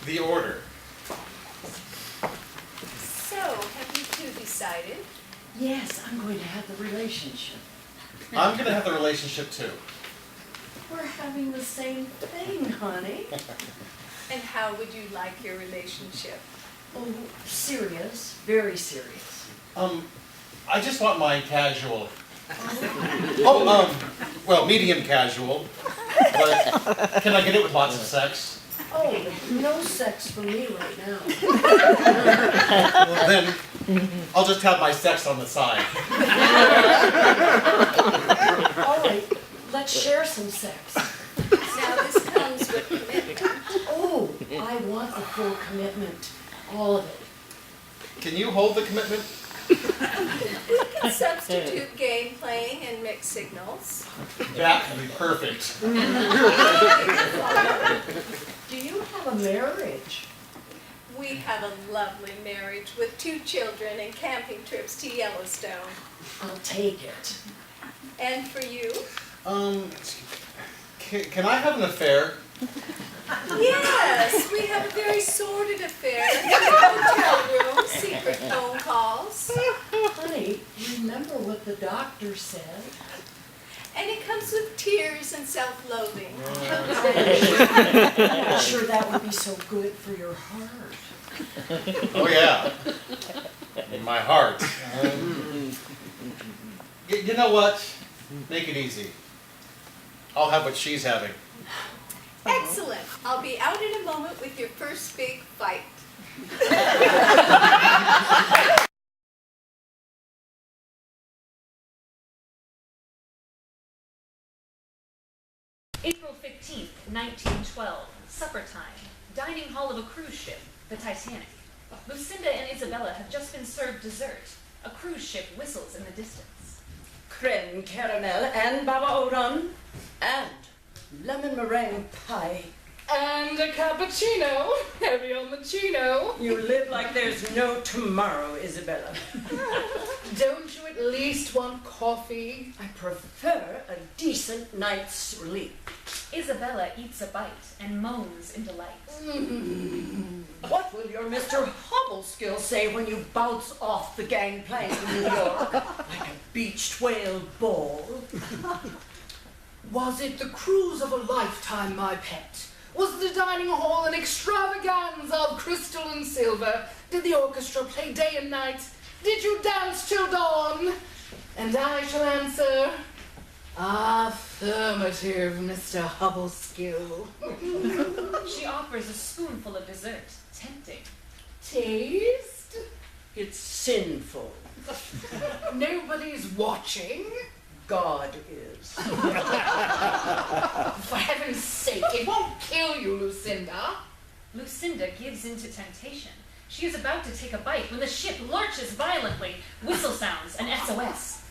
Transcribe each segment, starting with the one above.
The order. So, have you two decided? Yes, I'm going to have the relationship. I'm going to have the relationship too. We're having the same thing, honey. And how would you like your relationship? Oh, serious, very serious. I just want mine casual. Well, medium casual. But can I get it with lots of sex? Oh, no sex for me right now. Well, then I'll just have my sex on the side. All right, let's share some sex. Now, this comes with commitment. Oh, I want the full commitment, all of it. Can you hold the commitment? We can substitute game playing and mix signals. That would be perfect. Do you have a marriage? We have a lovely marriage with 2 children and camping trips to Yellowstone. I'll take it. And for you? Can I have an affair? Yes, we have a very sordid affair. Hotel room, secret phone calls. Honey, remember what the doctor said? And it comes with tears and self-loathing. I'm not sure that would be so good for your heart. Oh yeah, in my heart. You know what? Make it easy. I'll have what she's having. Excellent. I'll be out in a moment with your first big fight. April 15th, 1912, supper time, dining hall of a cruise ship, the Titanic. Lucinda and Isabella have just been served dessert. A cruise ship whistles in the distance. Creme caramel and baba odon and lemon meringue pie. And a cappuccino, heavy on the chino. You live like there's no tomorrow, Isabella. Don't you at least want coffee? I prefer a decent night's sleep. Isabella eats a bite and moans in delight. What will your Mr. Hobbleskill say when you bounce off the gangplank in New York like a beached whale ball? Was it the cruise of a lifetime, my pet? Was the dining hall an extravaganza of crystal and silver? Did the orchestra play day and night? Did you dance till dawn? And I shall answer, affirmative, Mr. Hobbleskill. She offers a spoonful of dessert, tempting. Taste? It's sinful. Nobody's watching. God is. For heaven's sake, it won't kill you, Lucinda. Lucinda gives in to temptation. She is about to take a bite when the ship lurches violently. Whistle sounds, an SOS.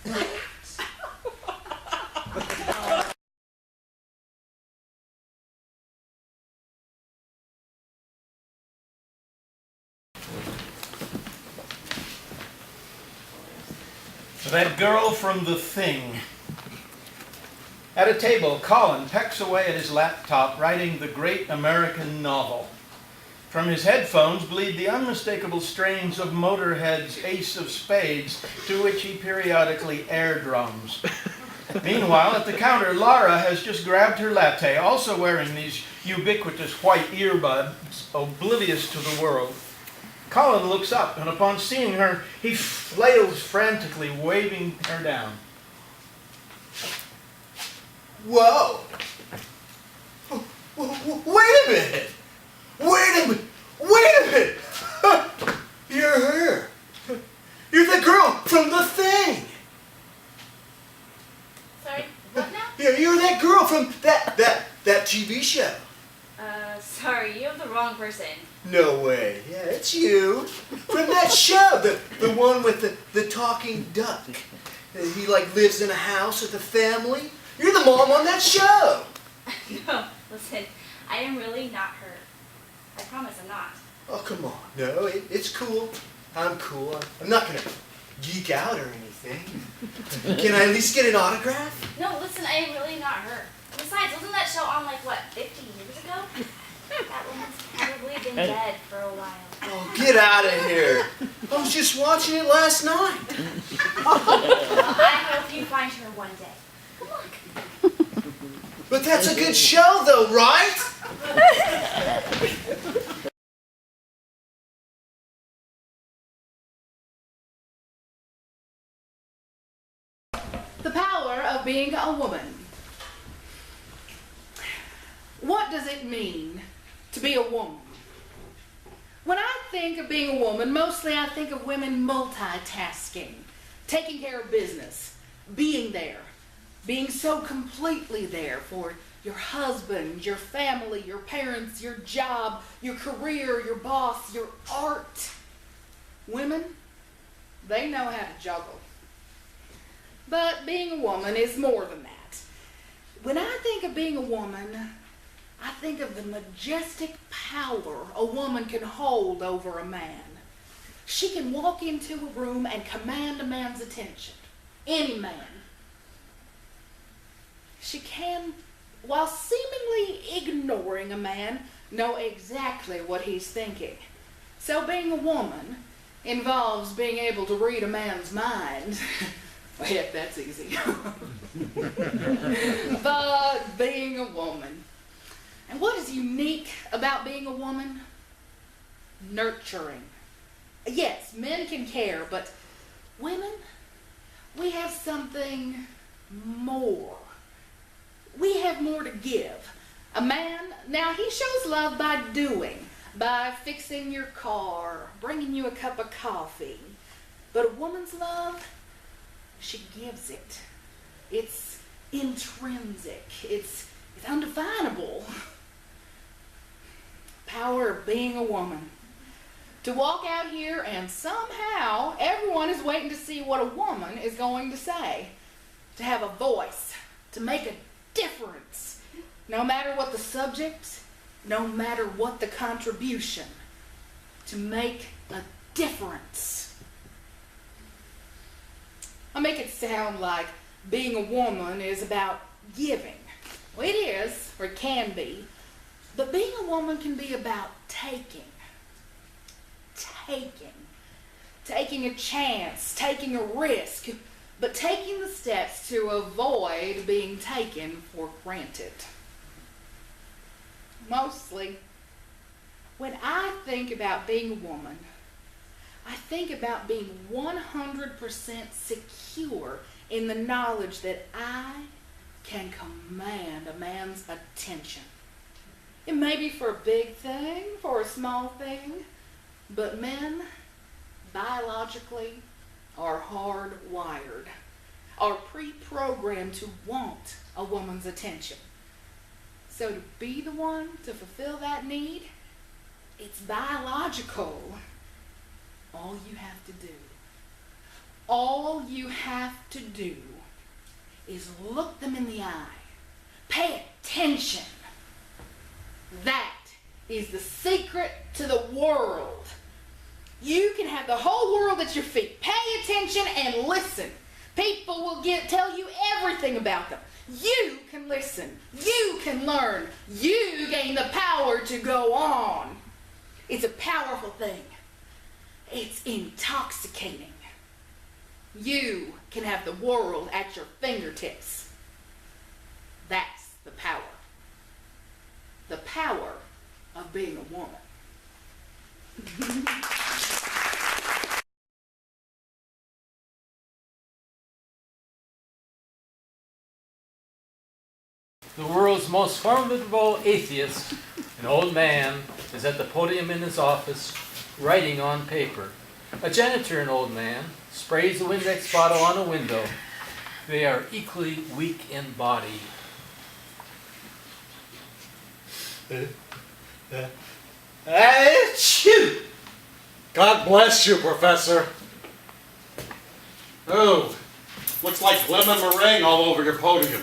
That girl from The Thing. At a table, Colin pecks away at his laptop, writing the great American novel. From his headphones bleed the unmistakable strains of Motorhead's Ace of Spades, to which he periodically air drums. Meanwhile, at the counter, Lara has just grabbed her latte, also wearing these ubiquitous white earbuds, oblivious to the world. Colin looks up, and upon seeing her, he flails frantically, waving her down. Whoa! Wait a minute! Wait a minute! Wait a minute! You're her! You're the girl from The Thing! Sorry, what now? You're that girl from that TV show. Sorry, you have the wrong person. No way. Yeah, it's you. From that show, the one with the talking duck. He lives in a house with a family. You're the mom on that show. No, listen, I am really not her. I promise I'm not. Oh, come on. No, it's cool. I'm cool. I'm not going to geek out or anything. Can I at least get an autograph? No, listen, I am really not her. Besides, wasn't that show on 50 years ago? That woman's probably been in bed for a while. Oh, get out of here. I was just watching it last night. Well, I hope you find her one day. Come on. But that's a good show, though, right? The power of being a woman. What does it mean to be a woman? When I think of being a woman, mostly I think of women multitasking, taking care of business, being there, being so completely there for your husband, your family, your parents, your job, your career, your boss, your art. Women, they know how to juggle. But being a woman is more than that. When I think of being a woman, I think of the majestic power a woman can hold over a man. She can walk into a room and command a man's attention. Any man. She can, while seemingly ignoring a man, know exactly what he's thinking. So being a woman involves being able to read a man's mind. Well, heck, that's easy. But being a woman. And what is unique about being a woman? Nurturing. Yes, men can care, but women, we have something more. We have more to give. A man, now he shows love by doing, by fixing your car, bringing you a cup of coffee. But a woman's love, she gives it. It's intrinsic. It's undefinable. Power of being a woman. To walk out here and somehow everyone is waiting to see what a woman is going to say. To have a voice. To make a difference. No matter what the subject, no matter what the contribution. To make a difference. I make it sound like being a woman is about giving. Well, it is, or it can be. But being a woman can be about taking. Taking a chance, taking a risk, but taking the steps to avoid being taken for granted. Mostly, when I think about being a woman, I think about being 100% secure in the knowledge that I can command a man's attention. It may be for a big thing, for a small thing, but men, biologically, are hardwired, are pre-programmed to want a woman's attention. So to be the one to fulfill that need, it's biological. All you have to do is look them in the eye. Pay attention. That is the secret to the world. You can have the whole world at your feet. Pay attention and listen. People will tell you everything about them. You can listen. You can learn. You gain the power to go on. It's a powerful thing. It's intoxicating. You can have the world at your fingertips. That's the power. The power of being a woman. The world's most formidable atheist, an old man, is at the podium in his office, writing on paper. A janitor, an old man, sprays a Windex bottle on a window. They are equally weak in body. Achoo! God bless you, Professor. Oh, looks like lemon meringue all over your podium.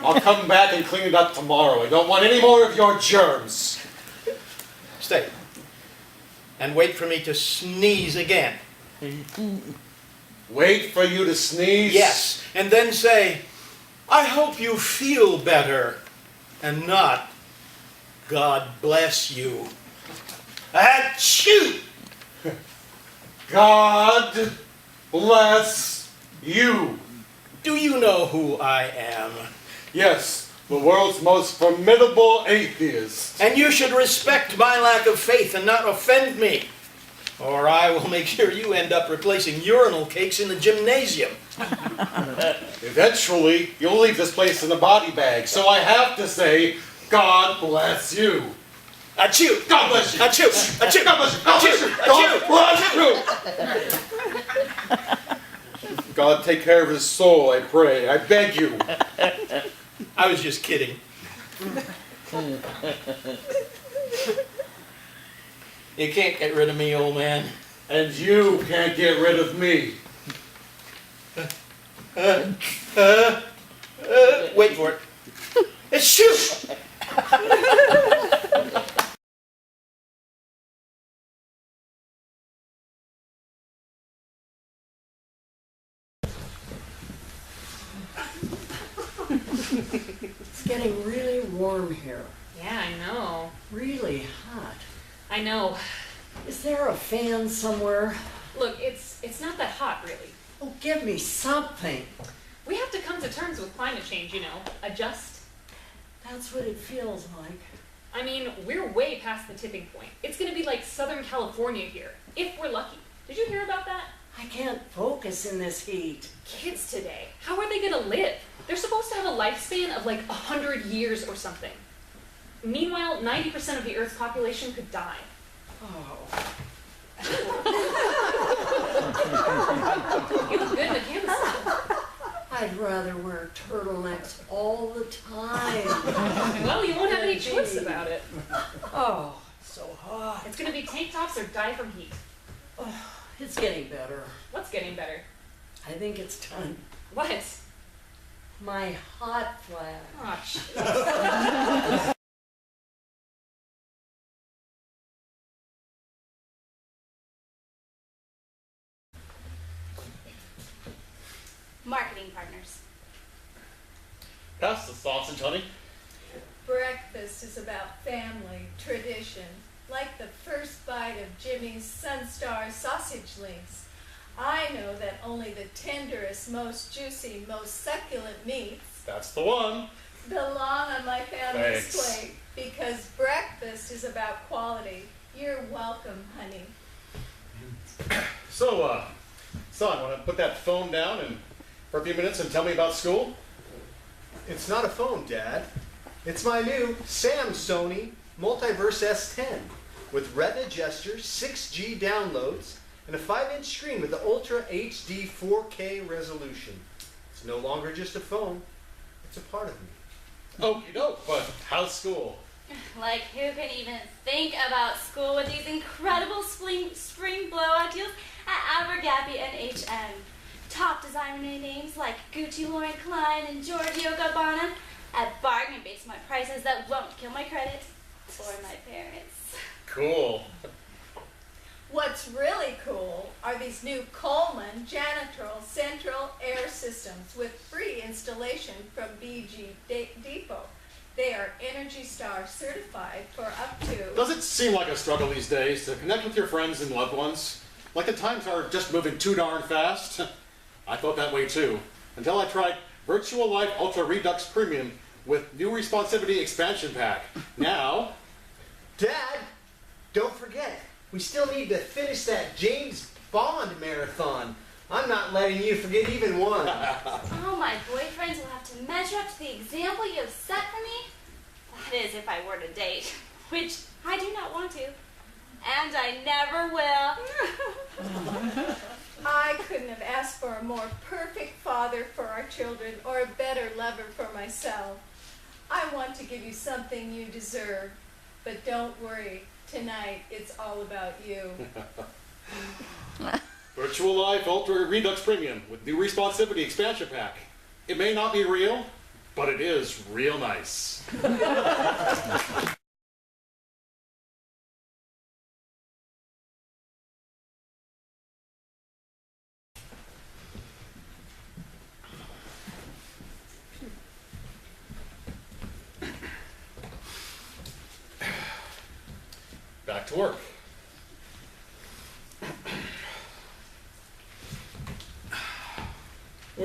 I'll come back and clean it up tomorrow. I don't want any more of your germs. Stay. And wait for me to sneeze again. Wait for you to sneeze? Yes, and then say, I hope you feel better, and not, God bless you. Achoo! God bless you. Do you know who I am? Yes, the world's most formidable atheist. And you should respect my lack of faith and not offend me. Or I will make sure you end up replacing urinal cakes in the gymnasium. Eventually, you'll leave this place in a body bag, so I have to say, God bless you. Achoo! God bless you. Achoo! Achoo! God bless you. God bless you. God bless you. God take care of his soul, I pray. I beg you. I was just kidding. You can't get rid of me, old man. And you can't get rid of me. Wait for it. Achoo! It's getting really warm here. Yeah, I know. Really hot. I know. Is there a fan somewhere? Look, it's not that hot, really. Oh, give me something. We have to come to terms with climate change, you know. Adjust. That's what it feels like. I mean, we're way past the tipping point. It's gonna be like Southern California here, if we're lucky. Did you hear about that? I can't focus in this heat. Kids today, how are they gonna live? They're supposed to have a lifespan of like 100 years or something. Meanwhile, 90% of the Earth's population could die. Oh. You look good in a canvas suit. I'd rather wear turtlenecks all the time. Well, you won't have any choice about it. Oh, so hot. It's gonna be tank tops or die from heat. Oh, it's getting better. What's getting better? I think it's time. What? My hot flash. Oh, shit. Marketing partners. Pass the sausage, honey. Breakfast is about family, tradition, like the first bite of Jimmy's Sunstar sausage links. I know that only the tenderest, most juicy, most succulent meats That's the one. belong on my family's Thanks. plate because breakfast is about quality. You're welcome, honey. So, son, want to put that phone down and for a few minutes and tell me about school? It's not a phone, Dad. It's my new Sony Multiverse S10 with Retina gesture, 6G downloads, and a 5-inch screen with the Ultra HD 4K resolution. It's no longer just a phone. It's a part of me. Okie doke, but how's school? Like, who can even think about school with these incredible spring blowout deals at Abergappy and H&M? Top designer names like Gucci, Lauren Klein, and Giorgio Gabbana at bargain basement prices that won't kill my credit or my parents. Cool. What's really cool are these new Coleman janitorial central air systems with free installation from BG Depot. They are Energy Star certified for up to... Does it seem like a struggle these days to connect with your friends and loved ones? Like the times are just moving too darn fast? I thought that way too, until I tried Virtual Life Ultra Redux Premium with new Responsivity Expansion Pack. Now... Dad, don't forget, we still need to finish that James Bond marathon. I'm not letting you forget even one. Oh, my boyfriends will have to measure up to the example you have set for me? That is, if I were to date, which I do not want to. And I never will. I couldn't have asked for a more perfect father for our children or a better lover for myself. I want to give you something you deserve, but don't worry. Tonight, it's all about you. Virtual Life Ultra Redux Premium with new Responsivity Expansion Pack. It may not be real, but it is real nice. Back to work.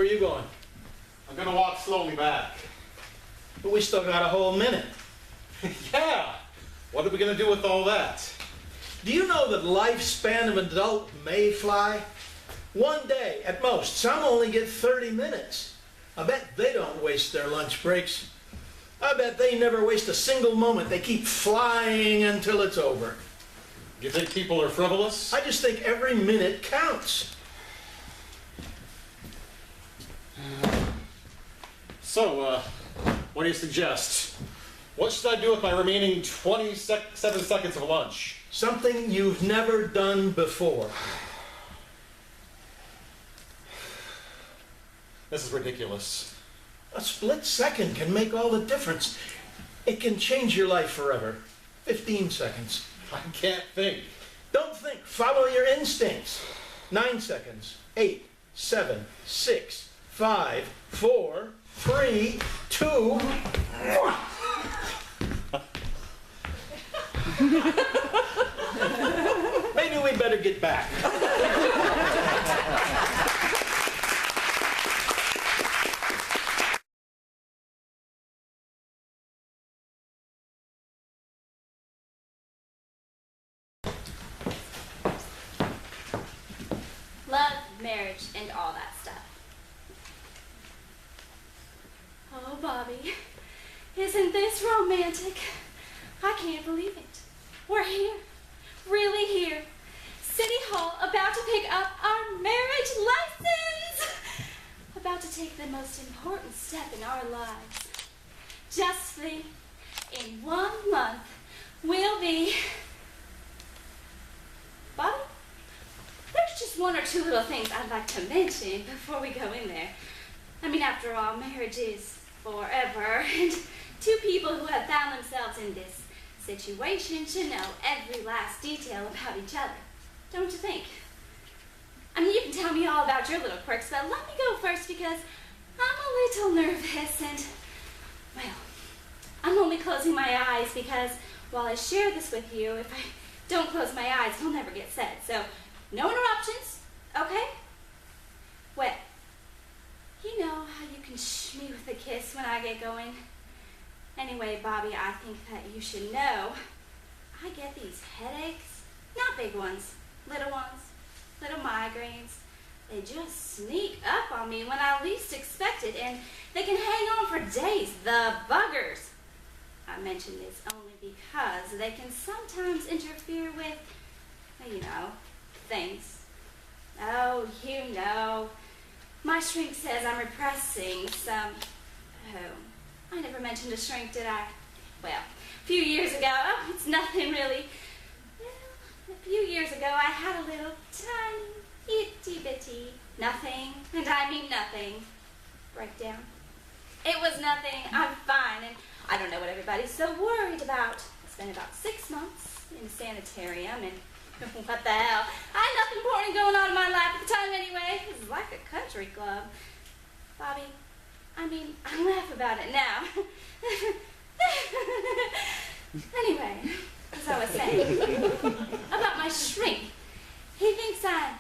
Where are you going? I'm gonna walk slowly back. But we still got a whole minute. Yeah! What are we gonna do with all that? Do you know that lifespan of an adult may fly? One day at most. Some only get 30 minutes. I bet they don't waste their lunch breaks. I bet they never waste a single moment. They keep flying until it's over. You think people are frivolous? I just think every minute counts. So, what do you suggest? What should I do with my remaining 27 seconds of lunch? Something you've never done before. This is ridiculous. A split second can make all the difference. It can change your life forever. 15 seconds. I can't think. Don't think. Follow your instincts. 9 seconds. 8, 7, 6, 5, 4, 3, 2. Maybe we better get back. Love, marriage, and all that stuff. Oh, Bobby, isn't this romantic? I can't believe it. We're here, really here. City Hall, about to pick up our marriage license. About to take the most important step in our lives. Just think, in 1 month, we'll be... Bobby? There's just one or two little things I'd like to mention before we go in there. I mean, after all, marriage is forever, and two people who have found themselves in this situation should know every last detail about each other. Don't you think? I mean, you can tell me all about your little quirks, but let me go first because I'm a little nervous and, well, I'm only closing my eyes because while I share this with you, if I don't close my eyes, it'll never get said. So, no interruptions, okay? Well, you know how you can shh me with a kiss when I get going. Anyway, Bobby, I think that you should know I get these headaches, not big ones, little migraines. They just sneak up on me when I least expect it, and they can hang on for days, the buggers. I mention this only because they can sometimes interfere with, you know, things. Oh, you know. My shrink says I'm repressing some... Oh, I never mentioned a shrink, did I? Well, a few years ago, oh, it's nothing really. Well, a few years ago, I had a little tiny, itty-bitty, nothing, and I mean nothing, breakdown. It was nothing, I'm fine, and I don't know what everybody's so worried about. I spent about 6 months in a sanitarium, and what the hell? I had nothing important going on in my life at the time anyway. It was like a country club. Bobby, I mean, I laugh about it now. Anyway, as I was saying, about my shrink. He thinks I'm...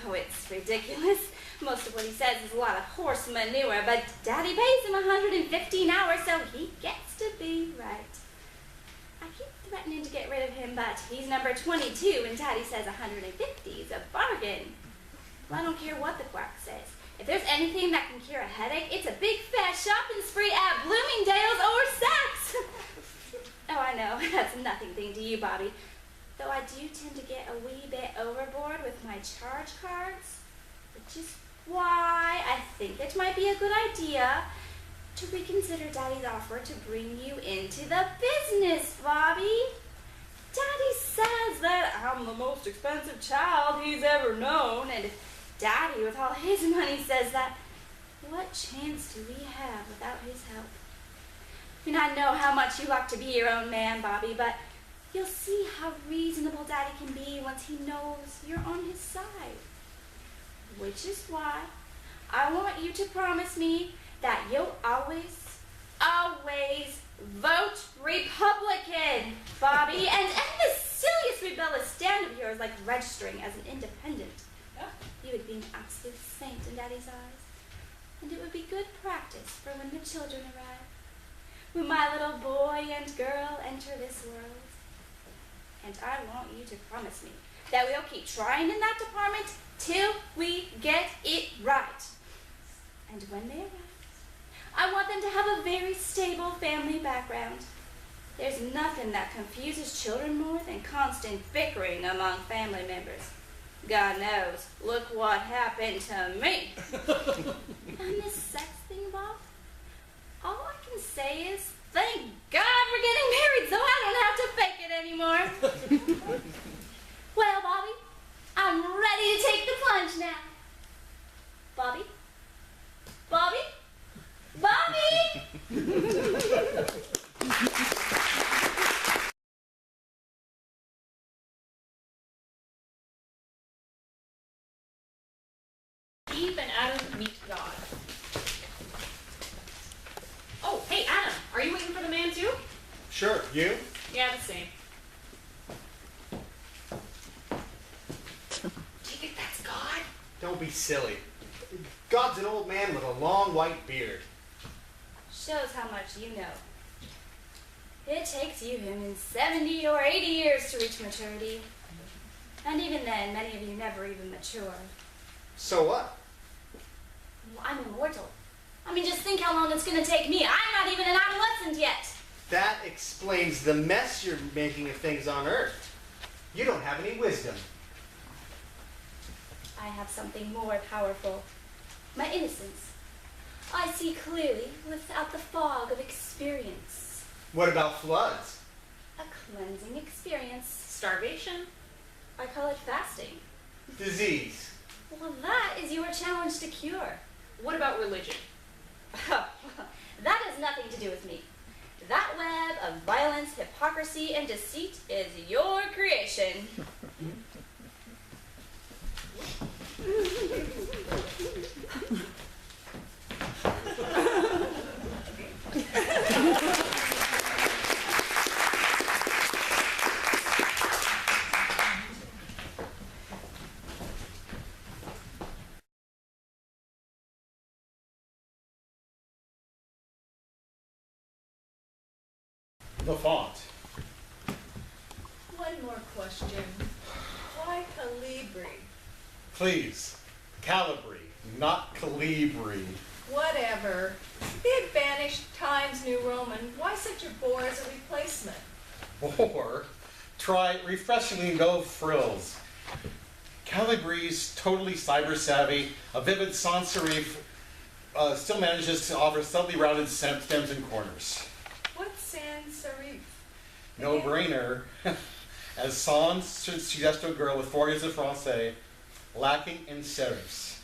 Oh, it's ridiculous. Most of what he says is a lot of horse manure, but Daddy pays him $150 an hour, so he gets to be right. I keep threatening to get rid of him, but he's number 22, and Daddy says 150 is a bargain. Well, I don't care what the quack says. If there's anything that can cure a headache, it's a big fat shopping spree at Bloomingdale's or Saks. Oh, I know, that's a nothing thing to you, Bobby. Though I do tend to get a wee bit overboard with my charge cards, which is why I think it might be a good idea to reconsider Daddy's offer to bring you into the business, Bobby. Daddy says that I'm the most expensive child he's ever known, and if Daddy, with all his money, says that, what chance do we have without his help? I mean, I know how much you like to be your own man, Bobby, but you'll see how reasonable Daddy can be once he knows you're on his side. Which is why I want you to promise me that you'll always vote Republican, Bobby, and end this silliest rebellious stand of yours like registering as an independent. You would be an absolute saint in Daddy's eyes. and it would be good practice for when the children arrive, when my little boy and girl enter this world. And I want you to promise me that we'll keep trying in that department till we get it right. And when they arrive, I want them to have a very stable family background. There's nothing that confuses children more than constant bickering among family members. God knows, look what happened to me. And this sex thing, Bob, all I can say is, thank God we're getting married so I don't have to fake it anymore. Well, Bobby, I'm ready to take the plunge now. Bobby? Bobby? Bobby! Eve and Adam meet God. Oh, hey Adam, are you waiting for the man too? Sure, you? Yeah, the same. Do you think that's God? Don't be silly. God's an old man with a long white beard. Shows how much you know. It takes you human 70 or 80 years to reach maturity. And even then, many of you never even mature. So what? Well, I'm immortal. I mean, just think how long it's going to take me. I'm not even an adolescent yet. That explains the mess you're making of things on Earth. You don't have any wisdom. I have something more powerful. My innocence. I see clearly without the fog of experience. What about floods? A cleansing experience. Starvation? I call it fasting. Disease. Well, that is your challenge to cure. What about religion? That has nothing to do with me. That web of violence, hypocrisy, and deceit is your creation. The font. One more question. Why Calibri? Please. Calibri, not Calibri. Whatever. They had banished Times New Roman. Why such a bore as a replacement? Or try refreshingly no frills. Calibri's totally cyber savvy, a vivid sans serif, still manages to offer subtly rounded stems and corners. What's sans serif? No brainer. As sans should suggest to a girl with 4 years of Francais, lacking in serifs.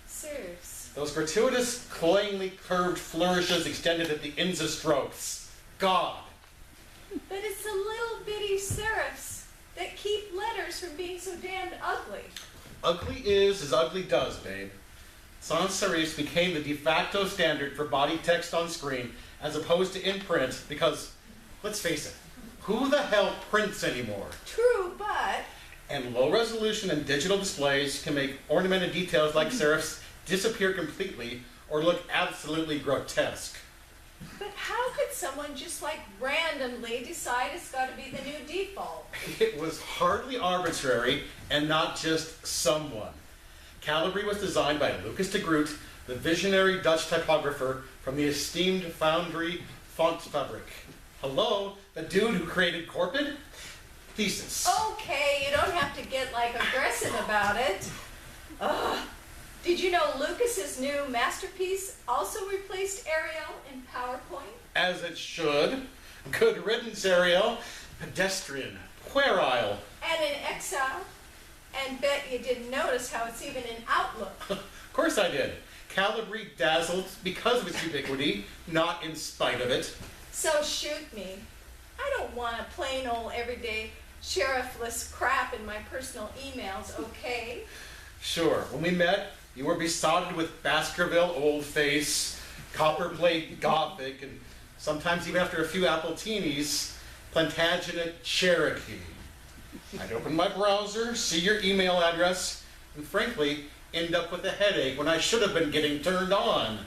Serifs. Those gratuitous, cloyingly curved flourishes extended at the ends of strokes. God. But it's the little bitty serifs that keep letters from being so damned ugly. Ugly is as ugly does, babe. Sans serifs became the de facto standard for body text on screen as opposed to in print because, let's face it, who the hell prints anymore? True, but... And low resolution and digital displays can make ornamented details like serifs disappear completely or look absolutely grotesque. But how could someone just like randomly decide it's got to be the new default? It was hardly arbitrary and not just someone. Calibri was designed by Lucas de Groot, the visionary Dutch typographer from the esteemed foundry Fontfabrik. Hello, the dude who created Corpid? Thesis. Okay, you don't have to get like aggressive about it. Ugh. Did you know Lucas's new masterpiece also replaced Arial in PowerPoint? As it should. Good riddance, Ariel. Pedestrian. Puerile. And in Excel? And bet you didn't notice how it's even in Outlook. Of course I did. Calibri dazzled because of its ubiquity, not in spite of it. So shoot me. I don't want a plain old everyday sheriffless crap in my personal emails, okay? Sure, when we met, you were besotted with Baskerville Old Face, Copperplate Gothic, and sometimes even after a few Appletinis, Plantagenet Cherokee. I'd open my browser, see your email address, and frankly, end up with a headache when I should have been getting turned on?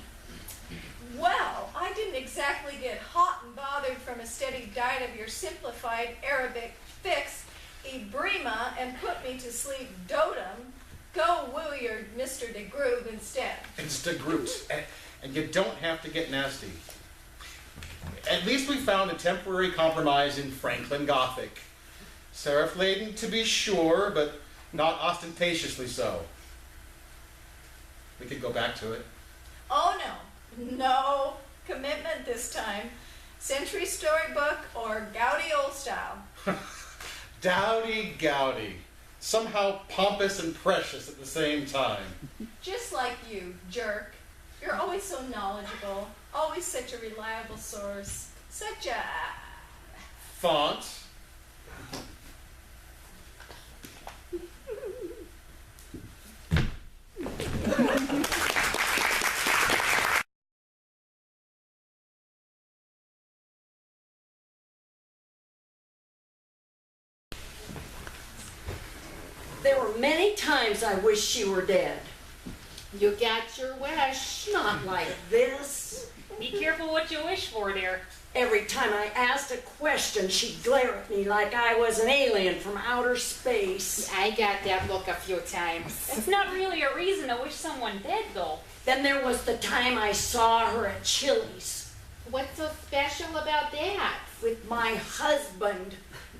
Well, I didn't exactly get hot and bothered from a steady diet of your simplified Arabic fix, Ibrima, and put me to sleep dotem. Go woo your Mr. de Groove instead. It's de Groot, and you don't have to get nasty. At least we found a temporary compromise in Franklin Gothic. Serif-laden to be sure, but not ostentatiously so. We could go back to it. Oh no, no commitment this time. Century storybook or Gaudy old style. Dowdy Gowdy. Somehow pompous and precious at the same time. Just like you, jerk. You're always so knowledgeable, always such a reliable source, such a... Font. There were many times I wished she were dead. You got your wish. Not like this. Be careful what you wish for, dear. Every time I asked a question, she'd glare at me like I was an alien from outer space. I got that look a few times. It's not really a reason to wish someone dead, though. Then there was the time I saw her at Chili's What's so special about that? with my husband.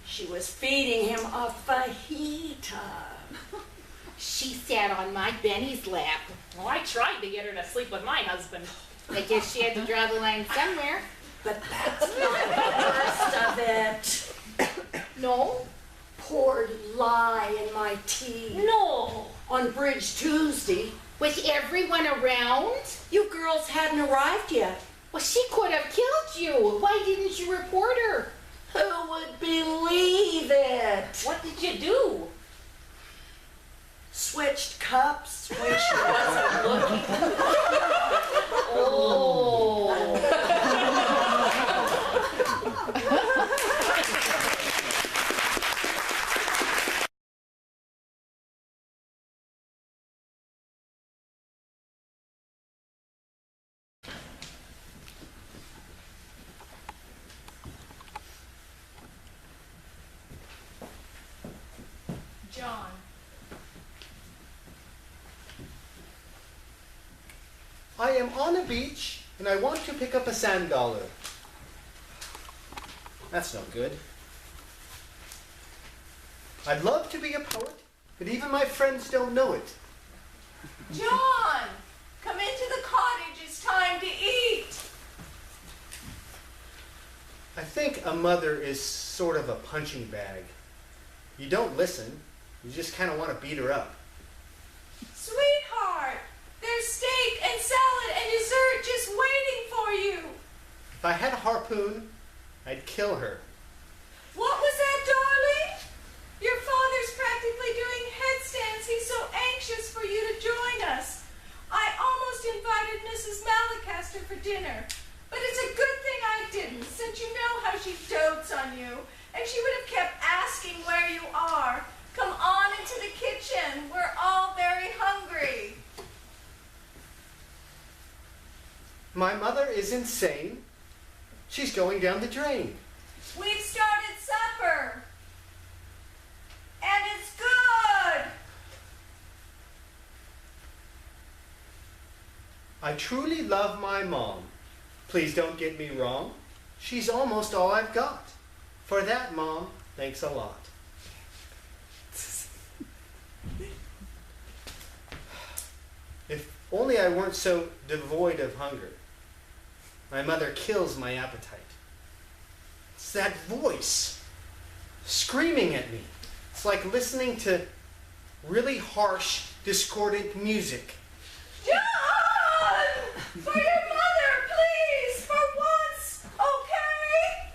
She was feeding him a fajita. She sat on my Benny's lap. Well, I tried to get her to sleep with my husband. I guess she had to draw the line somewhere. But that's not the worst of it. No? Poured lye in my tea. No! On Bridge Tuesday, Was everyone around? you girls hadn't arrived yet. Well, she could have killed you. Why didn't you report her? Who would believe it? What did you do? Switched cups when she wasn't looking. Oh. John. I am on a beach and I want to pick up a sand dollar. That's no good. I'd love to be a poet, but even my friends don't know it. John! Come into the cottage, it's time to eat! I think a mother is sort of a punching bag. You don't listen, you just kind of want to beat her up. Sweetheart! There's steak and salad and dessert just waiting for you! If I had a harpoon, I'd kill her. What was that, darling? Your father's practically doing headstands. He's so anxious for you to join us. I almost invited Mrs. Malacaster for dinner, but it's a good thing I didn't, since you know how she dotes on you, and she would have kept asking where you are. Come on into the kitchen. We're all very hungry. My mother is insane. She's going down the drain. We've started supper. And it's good. I truly love my mom. Please don't get me wrong. She's almost all I've got. For that, Mom, thanks a lot. If only I weren't so devoid of hunger. My mother kills my appetite. It's that voice screaming at me. It's like listening to really harsh, discordant music. John! For your mother, please! For once, okay?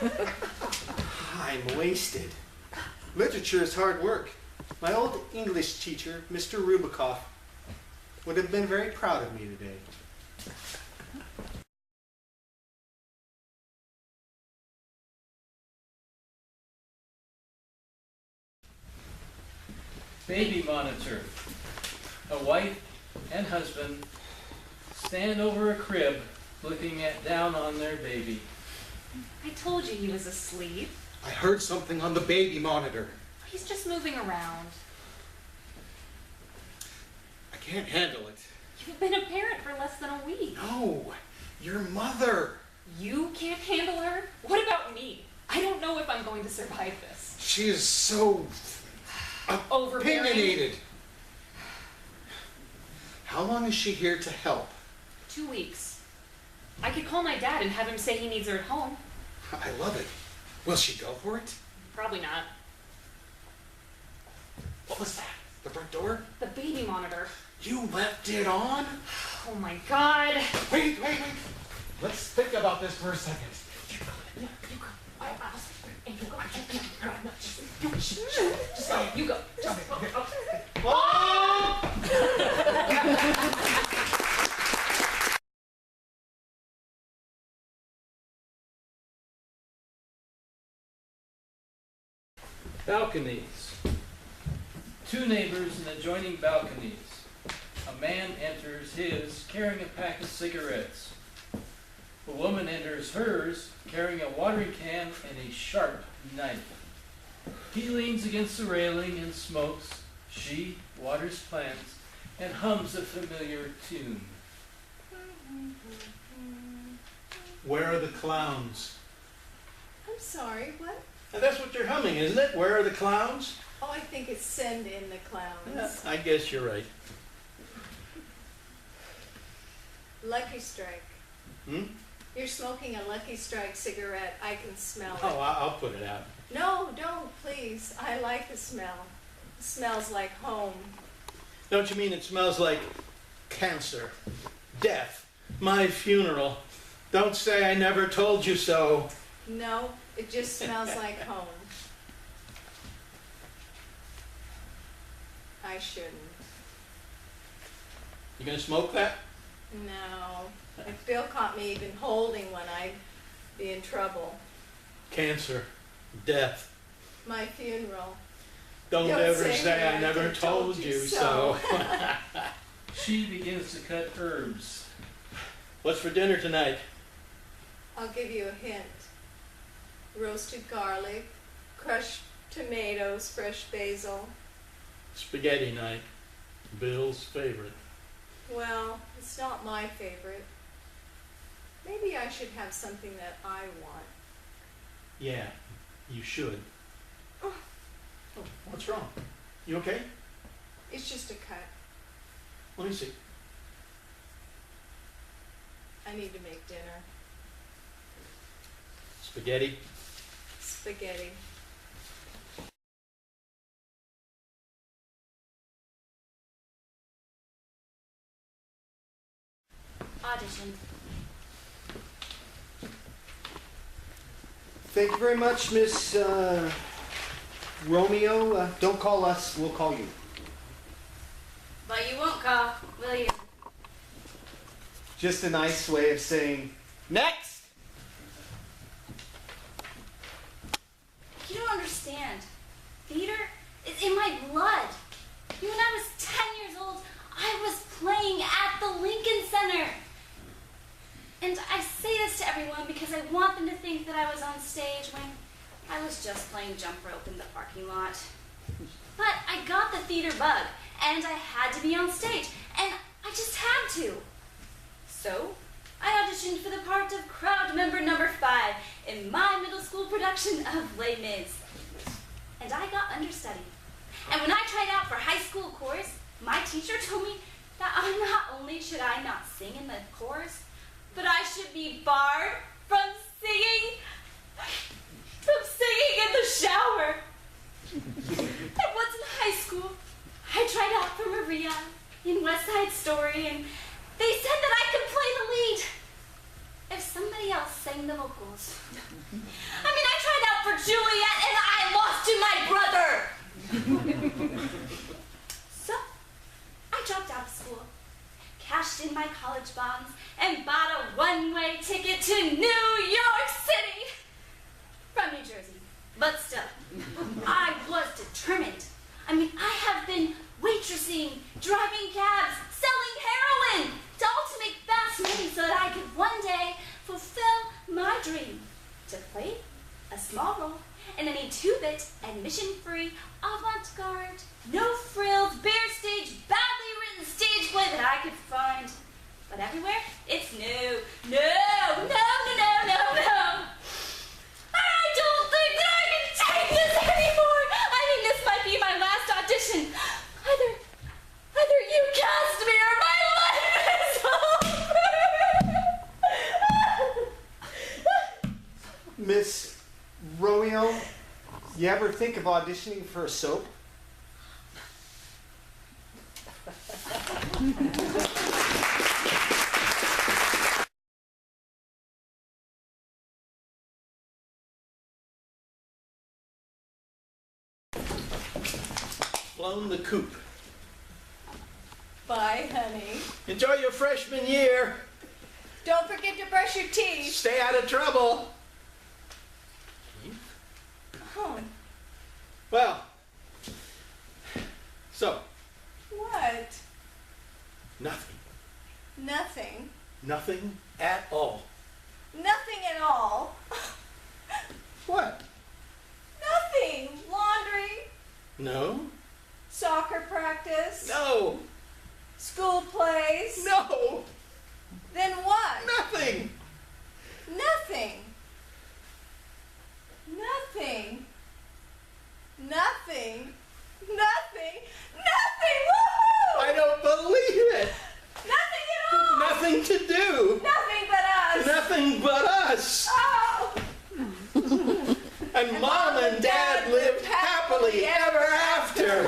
Coming! I'm wasted. Literature is hard work. My old English teacher, Mr. Rubikoff, would have been very proud of me today. Baby monitor. A wife and husband stand over a crib looking down on their baby. I told you he was asleep. I heard something on the baby monitor. He's just moving around. I can't handle it. You've been a parent for less than a week. No, your mother. You can't handle her? What about me? I don't know if I'm going to survive this. She is so Overbearing. opinionated. How long is she here to help? 2 weeks. I could call my dad and have him say he needs her at home. I love it. Will she go for it? Probably not. What was that? The front door? The baby monitor. You left it on? Oh my god. Wait. Let's think about this for a second. You go. Balconies. Two neighbors in adjoining balconies. A man enters his carrying a pack of cigarettes. A woman enters hers carrying a watering can and a sharp knife. He leans against the railing and smokes. She waters plants and hums a familiar tune. Where are the clowns? I'm sorry, what? And that's what you're humming, isn't it? Where are the clowns? Oh, I think it's Send in the Clowns. I guess you're right. Lucky Strike. Hmm? You're smoking a Lucky Strike cigarette. I can smell it. Oh, I'll put it out. No, don't, please. I like the smell. It smells like home. Don't you mean it smells like cancer, death, my funeral? Don't say I never told you so. No, it just smells like home. I shouldn't. You gonna smoke that? No. If Bill caught me even holding one, I'd be in trouble. Cancer, death. My funeral. Don't ever say that I never told you so. She begins to cut herbs. What's for dinner tonight? I'll give you a hint. Roasted garlic, crushed tomatoes, fresh basil. Spaghetti night. Bill's favorite. Well, it's not my favorite. Maybe I should have something that I want. Yeah, you should. Oh. Oh, what's wrong? You okay? It's just a cut. Let me see. I need to make dinner. Spaghetti. Spaghetti. Audition. Thank you very much, Miss Romeo. Don't call us, we'll call you. But you won't call, will you? Just a nice way of saying, next! You don't understand. Theater is in my blood. When I was 10 years old, I was playing at the Lincoln Center. And I say this to everyone because I want them to think that I was on stage when I was just playing jump rope in the parking lot. But I got the theater bug, and I had to be on stage, and I just had to. So, I auditioned for the part of crowd member number 5 in my middle school production of Les Mis. And I got understudy. And when I tried out for high school chorus, my teacher told me that not only should I not sing in the chorus, but I should be barred from singing in the shower. And once in high school, I tried out for Maria in West Side Story, and they said that I could play the lead if somebody else sang the vocals. I mean, I tried out for Juliet, and I lost to my brother. So, I dropped out of school, cashed in my college bonds, and bought a one-way ticket to New York City from New Jersey. But still, I was determined. I mean, I have been dancing, driving cabs, selling heroin, all to make fast money so that I could one day fulfill my dream to play a small role in any 2-bit, admission-free, avant-garde, no-frills, bare stage, badly written stage play that I could find. But everywhere, it's no. I don't think that I can take this anymore. I think this might be my last audition. Either you cast me or my life is over. Miss Romeo, you ever think of auditioning for a soap? Flown the Coop. Bye, honey. Enjoy your freshman year. Don't forget to brush your teeth. Stay out of trouble. Oh, Well, so, what? nothing. Nothing. Nothing at all. Nothing at all. What? Nothing. Laundry, No. soccer practice, No. school plays. No. Then what? Nothing. Nothing. Nothing. Nothing. Nothing. Nothing. Woohoo! I don't believe it. Nothing at all. Nothing to do. Nothing but us. Nothing but us. Oh. And Mom and Dad lived happily ever after.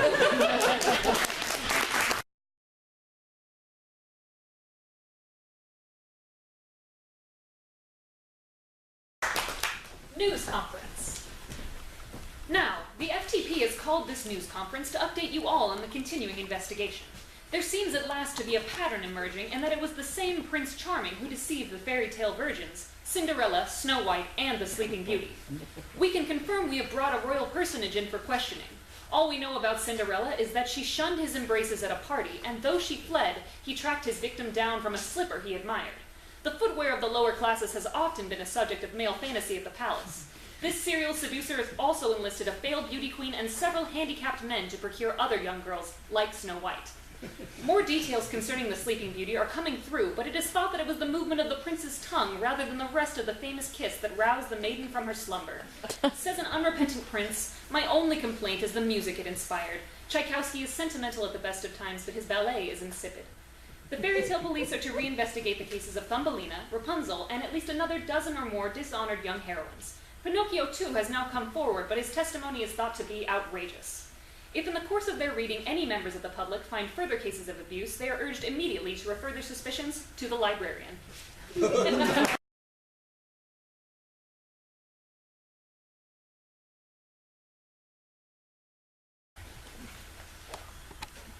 News conference. Now, the FTP has called this news conference to update you all on the continuing investigation. There seems at last to be a pattern emerging, and that it was the same Prince Charming who deceived the fairy tale virgins, Cinderella, Snow White, and the Sleeping Beauty. We can confirm we have brought a royal personage in for questioning. All we know about Cinderella is that she shunned his embraces at a party, and though she fled, he tracked his victim down from a slipper he admired. The footwear of the lower classes has often been a subject of male fantasy at the palace. This serial seducer has also enlisted a failed beauty queen and several handicapped men to procure other young girls, like Snow White. More details concerning the Sleeping Beauty are coming through, but it is thought that it was the movement of the prince's tongue rather than the rest of the famous kiss that roused the maiden from her slumber. Says an unrepentant prince, "My only complaint is the music it inspired. Tchaikovsky is sentimental at the best of times, but his ballet is insipid." The fairy tale police are to reinvestigate the cases of Thumbelina, Rapunzel, and at least another dozen or more dishonored young heroines. Pinocchio, too, has now come forward, but his testimony is thought to be outrageous. If in the course of their reading any members of the public find further cases of abuse, they are urged immediately to refer their suspicions to the librarian.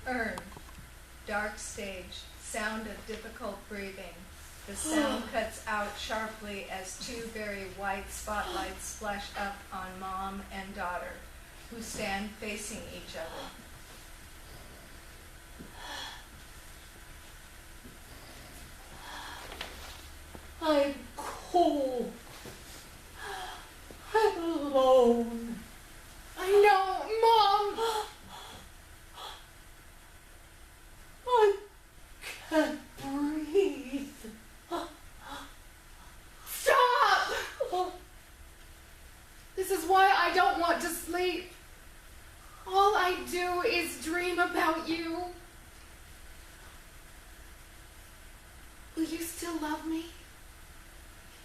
Urn. Dark stage. Sound of difficult breathing. The sound cuts out sharply as two very white spotlights flash up on mom and daughter, who stand facing each other. I'm cold. I'm alone. I know, Mom. I can't breathe. Stop! This is why I don't want to sleep. All I do is dream about you. Will you still love me?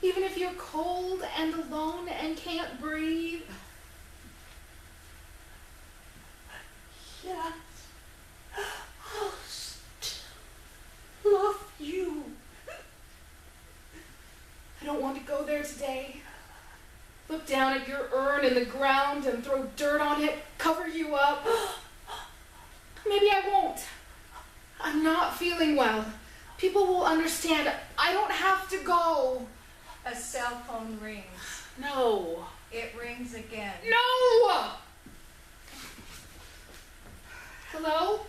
Even if you're cold and alone and can't breathe? Yes. I'll still love you. I don't want to go there today. Look down at your urn in the ground and throw dirt on it, cover you up. Maybe I won't. I'm not feeling well. People will understand. I don't have to go. A cell phone rings. No. It rings again. No! Hello?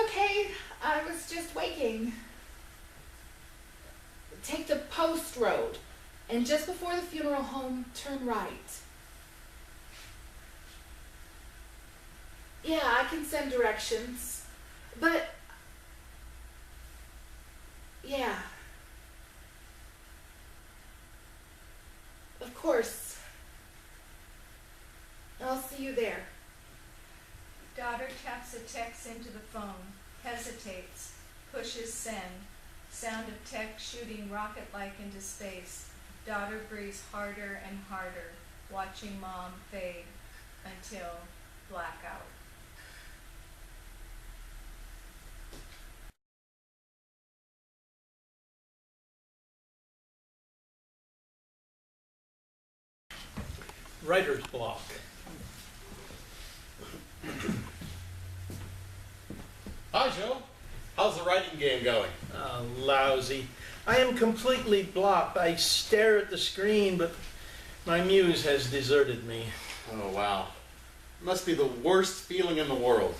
okay. I was just waking. Take the post road, and just before the funeral home, turn right. Yeah, I can send directions, but yeah. Of course. I'll see you there. Daughter taps a text into the phone, hesitates, pushes send. Sound of text shooting rocket-like into space. Daughter breathes harder and harder, watching mom fade until blackout. Writer's block. Hi, Joe. How's the writing game going? Lousy. I am completely blocked. I stare at the screen, but my muse has deserted me. Oh, wow. Must be the worst feeling in the world.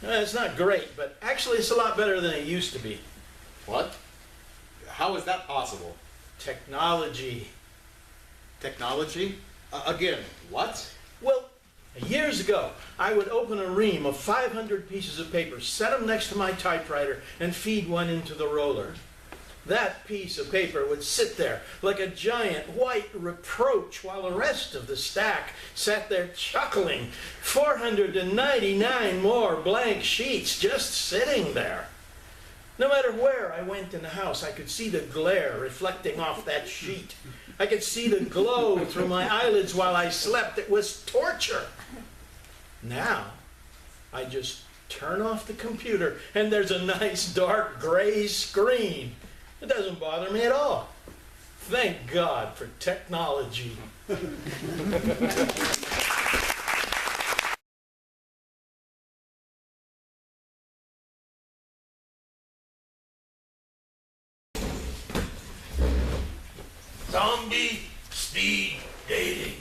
It's not great, but actually it's a lot better than it used to be. What? How is that possible? Technology. Technology? Again, what? Well, years ago, I would open a ream of 500 pieces of paper, set them next to my typewriter, and feed one into the roller. That piece of paper would sit there like a giant white reproach while the rest of the stack sat there chuckling. 499 more blank sheets just sitting there. No matter where I went in the house, I could see the glare reflecting off that sheet. I could see the glow through my eyelids while I slept. It was torture. Now, I just turn off the computer and there's a nice dark gray screen. It doesn't bother me at all. Thank God for technology. Zombie speed dating.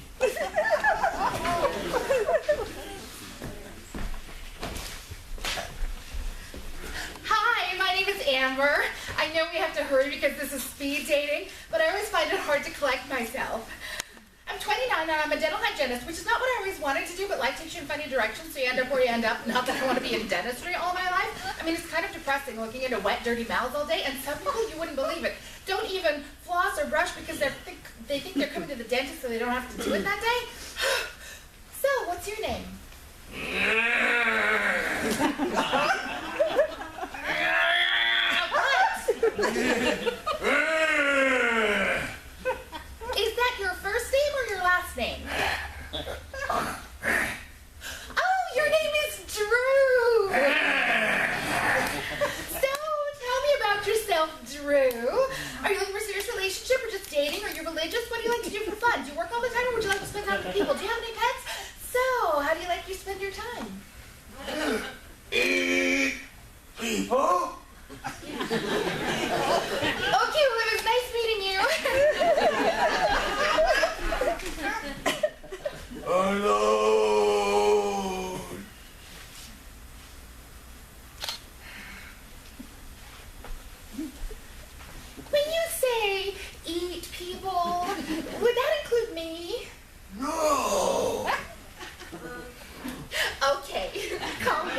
Hi, my name is Amber. I know we have to hurry because this is speed dating, but I always find it hard to collect myself. I'm 29 and I'm a dental hygienist, which is not what I always wanted to do, but life takes you in funny directions, so you end up where you end up. Not that I want to be in dentistry all my life. I mean, it's kind of depressing looking into wet, dirty mouths all day, and some people, you wouldn't believe it, don't even floss or brush because they think they're coming to the dentist so they don't have to do it that day. So, what's your name? Is that your first name or your last name? Oh, your name is Drew! So, tell me about yourself, Drew. Are you looking for a serious relationship or just dating? Are you religious? What do you like to do for fun? Do you work all the time or would you like to spend time with people? Do you have any pets? So, how do you like to spend your time? People? Okay, well, it was nice meeting you. Alone. When you say eat people, would that include me? No. Okay, call me.